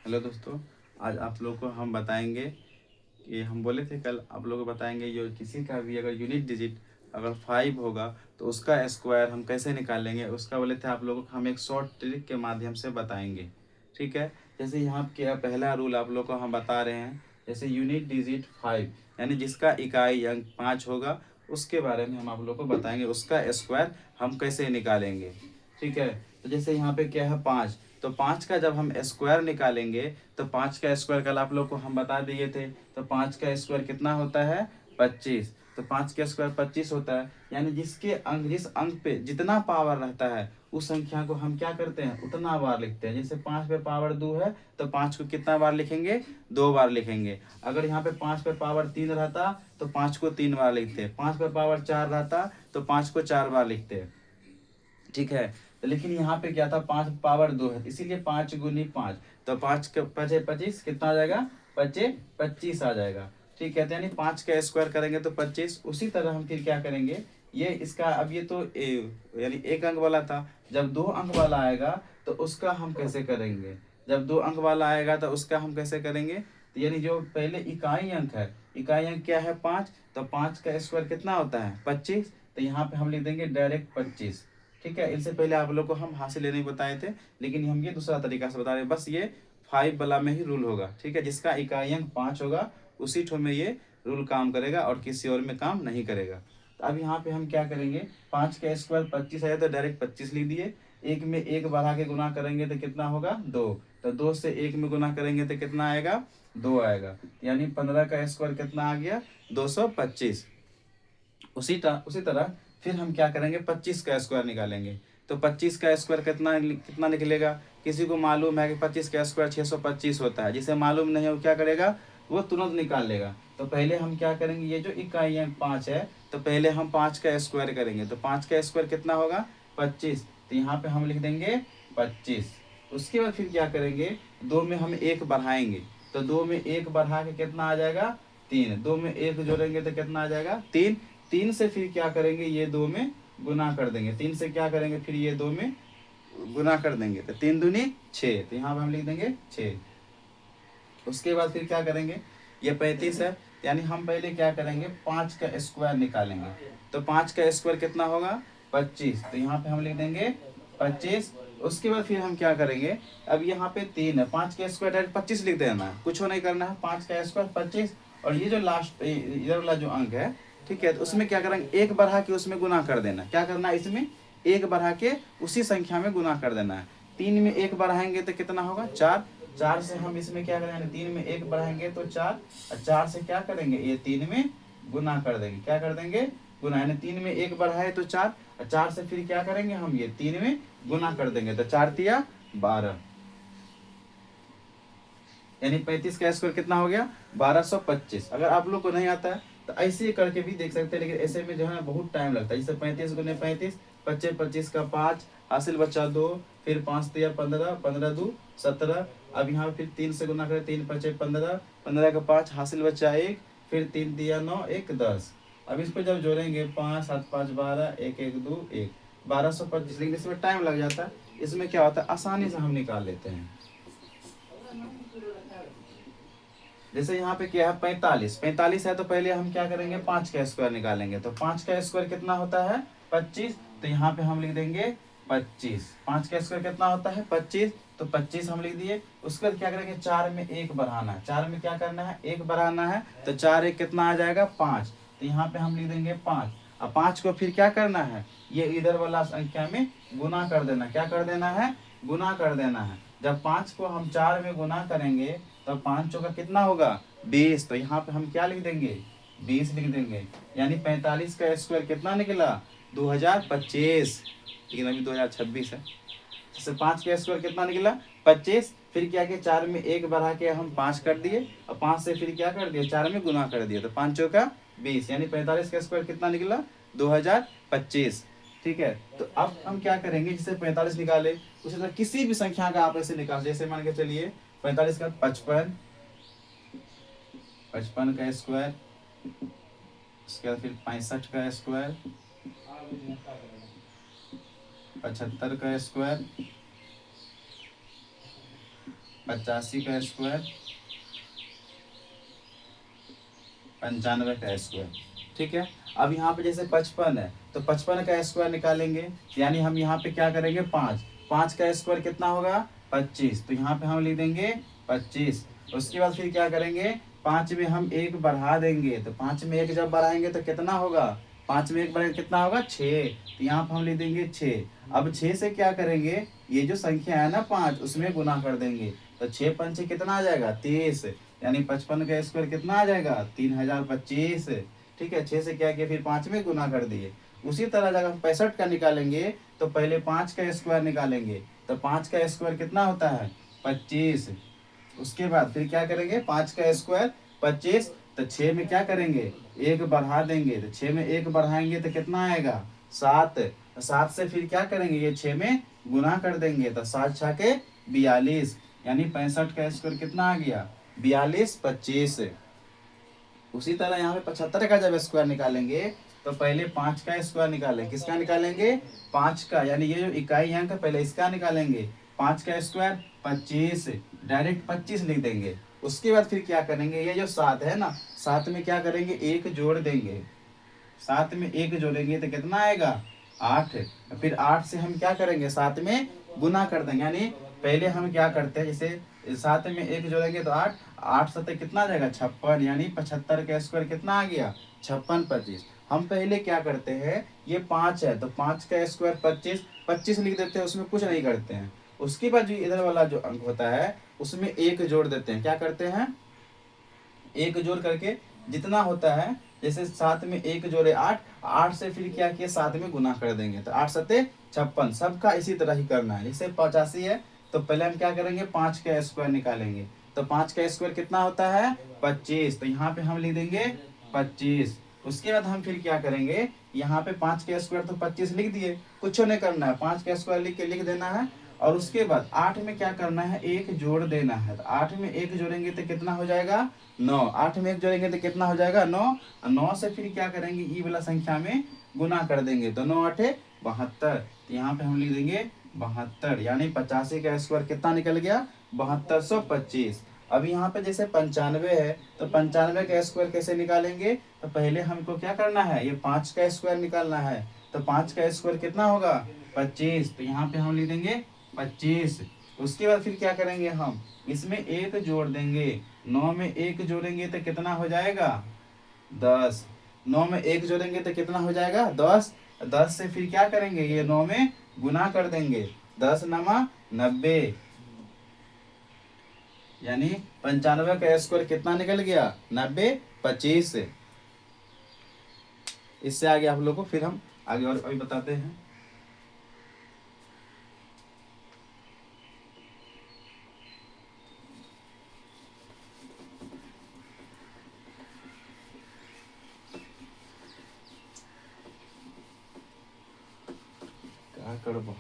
Hello दोस्तों। आज आप लोगों को हम बताएंगे कि हम बोले थे कल आप लोगों को बताएंगे जो किसी का भी अगर यूनिट डिजिट अगर 5 होगा तो उसका स्क्वायर हम कैसे निकालेंगे, उसका बोले थे आप लोगों को हम एक शॉर्ट ट्रिक के माध्यम से बताएंगे। ठीक है। जैसे यहाँ के पहला रूल आप लोग को हम बता रहे हैं। जैसे यूनिट डिजिट 5 यानी जिसका इकाई अंक 5 होगा उसके बारे में हम आप लोग को बताएंगे, उसका स्क्वायर हम कैसे निकालेंगे। ठीक है। तो जैसे यहाँ पे क्या है 5, तो 5 का जब हम स्क्वायर निकालेंगे तो 5 का स्क्वायर कल आप लोग को हम बता दिए थे। तो 5 का स्क्वायर कितना होता है 25। तो 5 का स्क्वायर 25 होता है, यानी जिस अंक पे जितना पावर रहता है उस संख्या को हम क्या करते हैं उतना बार लिखते हैं। जैसे 5 पे पावर 2 है तो 5 को कितना बार लिखेंगे 2 बार लिखेंगे। अगर यहाँ पे 5 पे पावर 3 रहता तो 5 को 3 बार लिखते। 5 पे पावर 4 रहता तो 5 को 4 बार लिखते। ठीक है। तो लेकिन यहाँ पे क्या था 5 पावर 2 है, इसीलिए 5 गुनी 5, तो 5 के पचे 25 कितना आ जाएगा 25 आ जाएगा। ठीक है। तो यानी 5 का स्क्वायर करेंगे तो 25। उसी तरह हम फिर क्या करेंगे, ये इसका अब ये तो यानी एक अंक वाला था, जब 2 अंक वाला आएगा तो उसका हम कैसे करेंगे। जब 2 अंक वाला आएगा तो उसका हम कैसे करेंगे, तो यानी जो पहले इकाई अंक है, इकाई अंक क्या है 5, तो 5 का स्क्वायर कितना होता है 25। तो यहाँ पे हम लिख देंगे डायरेक्ट 25। ठीक है। इससे पहले आप लोग को हम हासिल लेने बताए थे, लेकिन हम ये दूसरा तरीका से बता रहे हैं। बस ये 5 वाला में ही रूल होगा। ठीक है। जिसका इकाई अंक 5 होगा उसी ठो में ये रूल काम करेगा और किसी और में काम नहीं करेगा। तो अब यहाँ पे हम क्या करेंगे, 5 का स्क्वायर 25 आया तो डायरेक्ट 25 लिख दिए। एक में एक बढ़ा के गुना करेंगे तो कितना होगा 2। तो 2 से एक में गुना करेंगे तो कितना आएगा 2 आएगा। यानी 15 का स्क्वायर कितना आ गया 225। उसी तरह फिर हम क्या करेंगे 25 का स्क्वायर निकालेंगे। तो 25 का स्क्वायर कितना कितना निकलेगा, किसी को मालूम है कि 25 का स्क्वायर 625 होता है, जिसे मालूम नहीं है वो क्या करेगा वो तुरंत निकाल लेगा। तो पहले हम क्या करेंगे, ये जो इकाई अंक 5 है तो पहले हम 5 का स्क्वायर करेंगे। तो 5 का स्क्वायर कितना होगा 25। तो यहाँ पे हम लिख देंगे 25। उसके बाद फिर क्या करेंगे, 2 में हम 1 बढ़ाएंगे। तो 2 में 1 बढ़ा के कितना आ जाएगा 3। 2 में 1 जोड़ेंगे तो कितना आ जाएगा 3। 3 से फिर क्या करेंगे ये 2 में गुना कर देंगे। 3 से क्या करेंगे फिर ये 2 में गुना कर देंगे। तो 3 दूनी 6, तो यहाँ पे हम लिख देंगे 6। उसके बाद फिर क्या करेंगे, ये 35 है, यानी हम पहले क्या करेंगे 5 का स्क्वायर निकालेंगे। तो 5 का स्क्वायर कितना होगा 25। तो यहाँ पे हम लिख देंगे 25। उसके बाद फिर हम क्या करेंगे, अब यहाँ पे 3 है, 5 का स्क्वायर डायरेक्ट 25 लिख देना है, कुछ नहीं करना है। 5 का स्क्वायर 25, और ये जो लास्ट इधर वाला जो अंक है, ठीक है, तो उसमें क्या करेंगे एक बढ़ा के उसमें गुना कर देना। क्या करना है इसमें एक बढ़ा के उसी संख्या में गुना कर देना है। 3 में 1 बढ़ाएंगे तो कितना होगा 4। 4 से हम इसमें क्या करेंगे 3 में 1 बढ़ाएंगे तो 4, और 4 से क्या करेंगे ये 3 में गुना कर देंगे। क्या कर देंगे गुना, यानी 3 में 1 बढ़ाए तो 4, और 4 से फिर क्या करेंगे हम ये 3 में गुना कर देंगे। तो 4 तिया 12, यानी 35 का स्क्वायर कितना हो गया 1225। अगर आप लोग को नहीं आता है तो ऐसे ही करके भी देख सकते हैं, लेकिन ऐसे में जो है बहुत टाइम लगता है। जैसे 35 गुने 35, 25 25 का 5, हासिल बचा 2, फिर 5 तिया 15, 15 दो 17। अब यहाँ फिर 3 से गुना करें, 3 पचे 15, 15 का 5, हासिल बचा 1, फिर 3 तिया 9, 1 10। अब इसको जब जोड़ेंगे 5 7 5 12, 1 1 2 1, 1225। लेकिन इसमें टाइम लग जाता है। इसमें क्या होता है आसानी से हम निकाल लेते हैं। जैसे यहाँ पे क्या है 45, 45 है तो पहले हम क्या करेंगे 5 का स्क्वायर निकालेंगे। तो 5 का स्क्वायर कितना होता है 25। तो यहाँ पे हम लिख देंगे 25। 5 का स्क्वायर कितना होता है 25, तो 25 हम लिख दिए। उसके बाद क्या करेंगे 4 में 1 बढ़ाना है। 4 में क्या करना है 1 बढ़ाना है, तो 4 1 कितना आ जाएगा 5। तो यहाँ पे हम लिख देंगे 5। अब 5 को फिर क्या करना है, ये इधर वाला संख्या में गुना कर देना। क्या कर देना है गुना कर देना है। जब 5 को हम 4 में गुना करेंगे तो 5 चौका कितना होगा 20। तो यहाँ पे हम क्या लिख देंगे 20 लिख देंगे। यानी 45 का स्क्वायर कितना निकला 2025, लेकिन अभी 2026 है। जैसे 5 का स्क्वायर कितना निकला 25। फिर क्या किया 4 में 1 बढ़ा के हम 5 कर दिए, और 5 से फिर क्या कर दिया 4 में गुना कर दिया। तो 5 चौका 20, यानी 45 का स्क्वायर कितना निकला 2025। ठीक है। तो अब हम क्या करेंगे, जैसे 45 निकाले उसी तरह किसी भी संख्या का आप ऐसे निकाल, जैसे मान के चलिए 45 का 55, 55 का स्क्वायर, उसके बाद फिर 65 का स्क्वायर, 75 का स्क्वायर, 85 का स्क्वायर, 95 का स्क्वायर। ठीक है, अब यहाँ पे जैसे 55 है तो 55 का स्क्वायर निकालेंगे, यानी हम यहाँ पे क्या करेंगे 5, 5 का स्क्वायर कितना होगा 25, तो यहाँ पे हम लिख देंगे 25। उसके बाद फिर क्या करेंगे 5 में हम 1 बढ़ा देंगे, तो 5 में 1 जब बढ़ाएंगे तो कितना होगा, 5 में 1 बढ़ाएंगे कितना होगा 6, तो यहाँ पे हम लिख देंगे 6। अब 6 से क्या करेंगे, ये जो संख्या है ना 5 उसमें गुना कर देंगे, तो 6 पंचे कितना आ जाएगा 30, यानी 55 का स्क्वायर कितना आ जाएगा 3025। ठीक है, 6 से क्या किया फिर 5 में गुना कर दिए। उसी तरह जब हम 65 का निकालेंगे तो पहले 5 का स्क्वायर निकालेंगे, तो 5 का स्क्वायर कितना होता है 25। उसके बाद फिर क्या करेंगे 5 का स्क्वायर 25, तो 6 में क्या करेंगे 1 बढ़ा देंगे, तो 6 में 1 बढ़ाएंगे तो कितना आएगा 7, 7 से फिर क्या करेंगे ये 6 में गुना कर देंगे, तो 7 6 के 42, यानी 65 का स्क्वायर कितना आ गया 42 25। उसी तरह यहाँ पे 75 का जब स्क्वायर निकालेंगे तो पहले 5 का स्क्वायर निकालेंगे, किसका निकालेंगे 5 का, यानी ये जो इकाई अंक है पहले इसका निकालेंगे, 5 का स्क्वायर 25, डायरेक्ट 25 लिख देंगे। उसके बाद फिर क्या करेंगे, ये जो 7 है ना 7 में क्या करेंगे 1 जोड़ देंगे, 7 में 1 जोड़ेंगे तो कितना आएगा 8, फिर 8 से हम क्या करेंगे 7 में गुना कर देंगे, यानी पहले हम क्या करते हैं जैसे 7 में 1 जोड़ेंगे तो 8, 8 सत्ते कितना आ जाएगा 56, यानी 75 का स्क्वायर कितना आ गया 56 25। हम पहले क्या करते हैं, ये 5 है तो 5 का स्क्वायर 25, 25 लिख देते हैं, उसमें कुछ नहीं करते हैं। उसके बाद जो इधर वाला जो अंक होता है उसमें 1 जोड़ देते हैं, क्या करते हैं 1 जोड़ करके जितना होता है, जैसे 7 में 1 जोड़े 8, 8 से फिर क्या किया 7 में गुना कर देंगे, तो 8 सत्ते 56, सबका इसी तरह ही करना है। जैसे 85 है तो पहले हम क्या करेंगे 5 का स्क्वायर निकालेंगे, तो 5 का स्क्वायर कितना होता है 25, तो यहाँ पे हम लिख देंगे 25। उसके बाद हम फिर क्या करेंगे, यहाँ पे 5 का स्क्वायर तो 25 लिख दिए, कुछ नहीं करना है, 5 का स्क्वायर लिख के लिख देना है। और उसके बाद 8 में क्या करना है 1 जोड़ देना है, तो 8 में 1 जोड़ेंगे तो कितना हो जाएगा 9, 8 में 1 जोड़ेंगे तो कितना हो जाएगा 9, 9 से फिर क्या करेंगे ई वाला संख्या में गुना कर देंगे, तो 9 8 72, यहाँ पे हम लिख देंगे 72, यानी 85 का स्क्वायर कितना निकल गया 7225। अब यहाँ पे जैसे 95 है तो 95 का स्क्वायर कैसे निकालेंगे, तो पहले हमको क्या करना है ये 5 का स्क्वायर निकालना है, तो 5 का स्क्वायर कितना होगा 25, तो यहाँ पे हम लिख देंगे 25। उसके बाद फिर क्या करेंगे हम इसमें 1 जोड़ देंगे, 9 में 1 जोड़ेंगे तो कितना हो जाएगा 10, 9 में 1 जोड़ेंगे तो कितना हो जाएगा 10, 10 से फिर क्या करेंगे ये 9 में गुना कर देंगे, 10 नमा 90, यानी 95 का स्क्वायर कितना निकल गया 90 25। इससे आगे आप लोग को फिर हम आगे और अभी बताते हैं। क्या करो,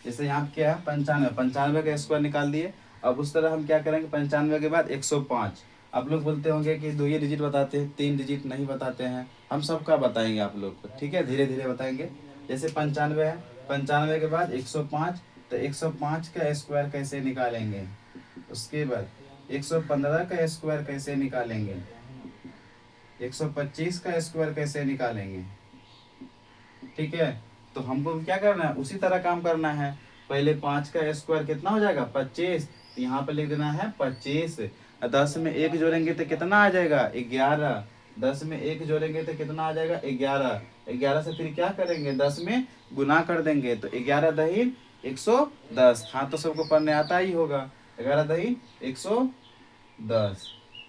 जैसे यहाँ पे क्या है 95, 95 का स्क्वायर निकाल दिए। अब उस तरह हम क्या करेंगे 95 के बाद 105। आप लोग बोलते होंगे कि 2 ही डिजिट बताते हैं 3 डिजिट नहीं बताते हैं, हम सबका बताएंगे आप लोग को, ठीक है धीरे धीरे बताएंगे। जैसे 95 है, 95 के बाद 105, तो 105 का स्क्वायर कैसे निकालेंगे, उसके बाद 115 का स्क्वायर कैसे निकालेंगे, 125 का स्क्वायर कैसे निकालेंगे। ठीक है, तो हमको क्या करना है उसी तरह काम करना है। पहले 5 का स्क्वायर कितना हो जाएगा 25, तो यहाँ पे लिख देना है 25। 10 में 1 जोड़ेंगे तो कितना आ जाएगा 11, 10 में 1 जोड़ेंगे तो कितना आ जाएगा 11, 11 से फिर क्या करेंगे 10 में गुना कर देंगे, तो 11 दही 110, हाँ तो सबको पढ़ने आता ही होगा, 11 दही 110।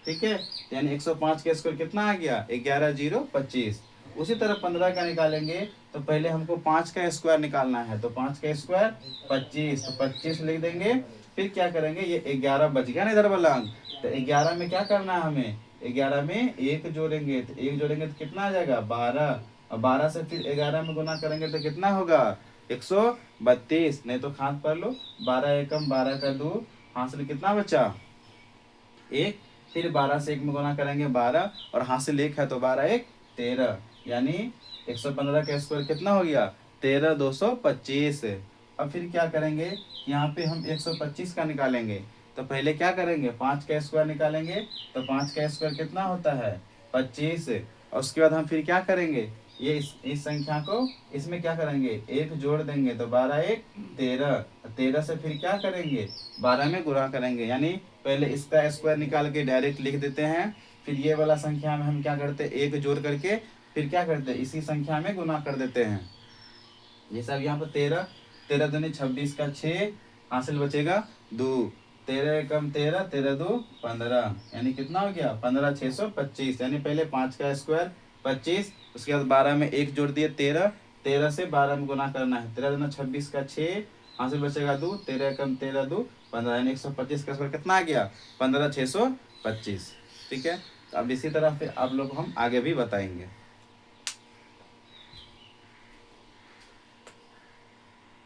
ठीक है, यानी 105 का स्क्वायर कितना आ गया 11 0 25। उसी तरह 15 का निकालेंगे तो पहले हमको 5 का स्क्वायर निकालना है, तो 5 का स्क्वायर 25, तो 25 लिख देंगे। फिर क्या करेंगे ये 11 बच गया ना इधर वाला अंक, तो 11 में क्या करना है हमें 11 में 1 जोड़ेंगे, तो 1 जोड़ेंगे तो कितना आ जाएगा 12, और 12 से फिर 11 में गुना करेंगे तो कितना होगा 132, नहीं तो हाथ पर लो 12 एकम 12 का 2, हासिल कितना बचा 1, फिर 12 से 1 में गुना करेंगे 12, और हासिल 1 है तो 12 1 13, यानी 115 का स्क्वायर कितना हो गया 13 225। अब फिर क्या करेंगे, यहाँ पे हम 125 का निकालेंगे। तो पहले क्या करेंगे, 5 का स्क्वायर निकालेंगे। तो 5 का स्क्वायर कितना होता है, 25। और उसके बाद हम फिर क्या करेंगे, ये इस संख्या को इसमें क्या करेंगे, एक जोड़ देंगे। तो 12 एक 13, 13 से फिर क्या करेंगे, 12 में गुणा करेंगे। यानी पहले इसका स्क्वायर निकाल के डायरेक्ट लिख देते हैं, फिर ये वाला संख्या में हम क्या करते हैं, एक जोड़ करके फिर क्या करते हैं, इसी संख्या में गुना कर देते हैं। ये सब यहाँ पर 13, 13 दूनी 26 का 6 हासिल बचेगा 2, 13 एकम 13, 13 दो 15, यानी कितना हो गया 15 625। यानी पहले 5 का स्क्वायर 25, उसके बाद 12 में एक जोड़ दिए 13, 13 से 12 में गुना करना है। 13 दूना 26 का 6 हासिल बचेगा 2, 13 एकम 13 2 15, यानी 125 का स्क्वायर कितना आ गया 15 625। ठीक है, तो अब इसी तरह फिर आप लोग को हम आगे भी बताएंगे।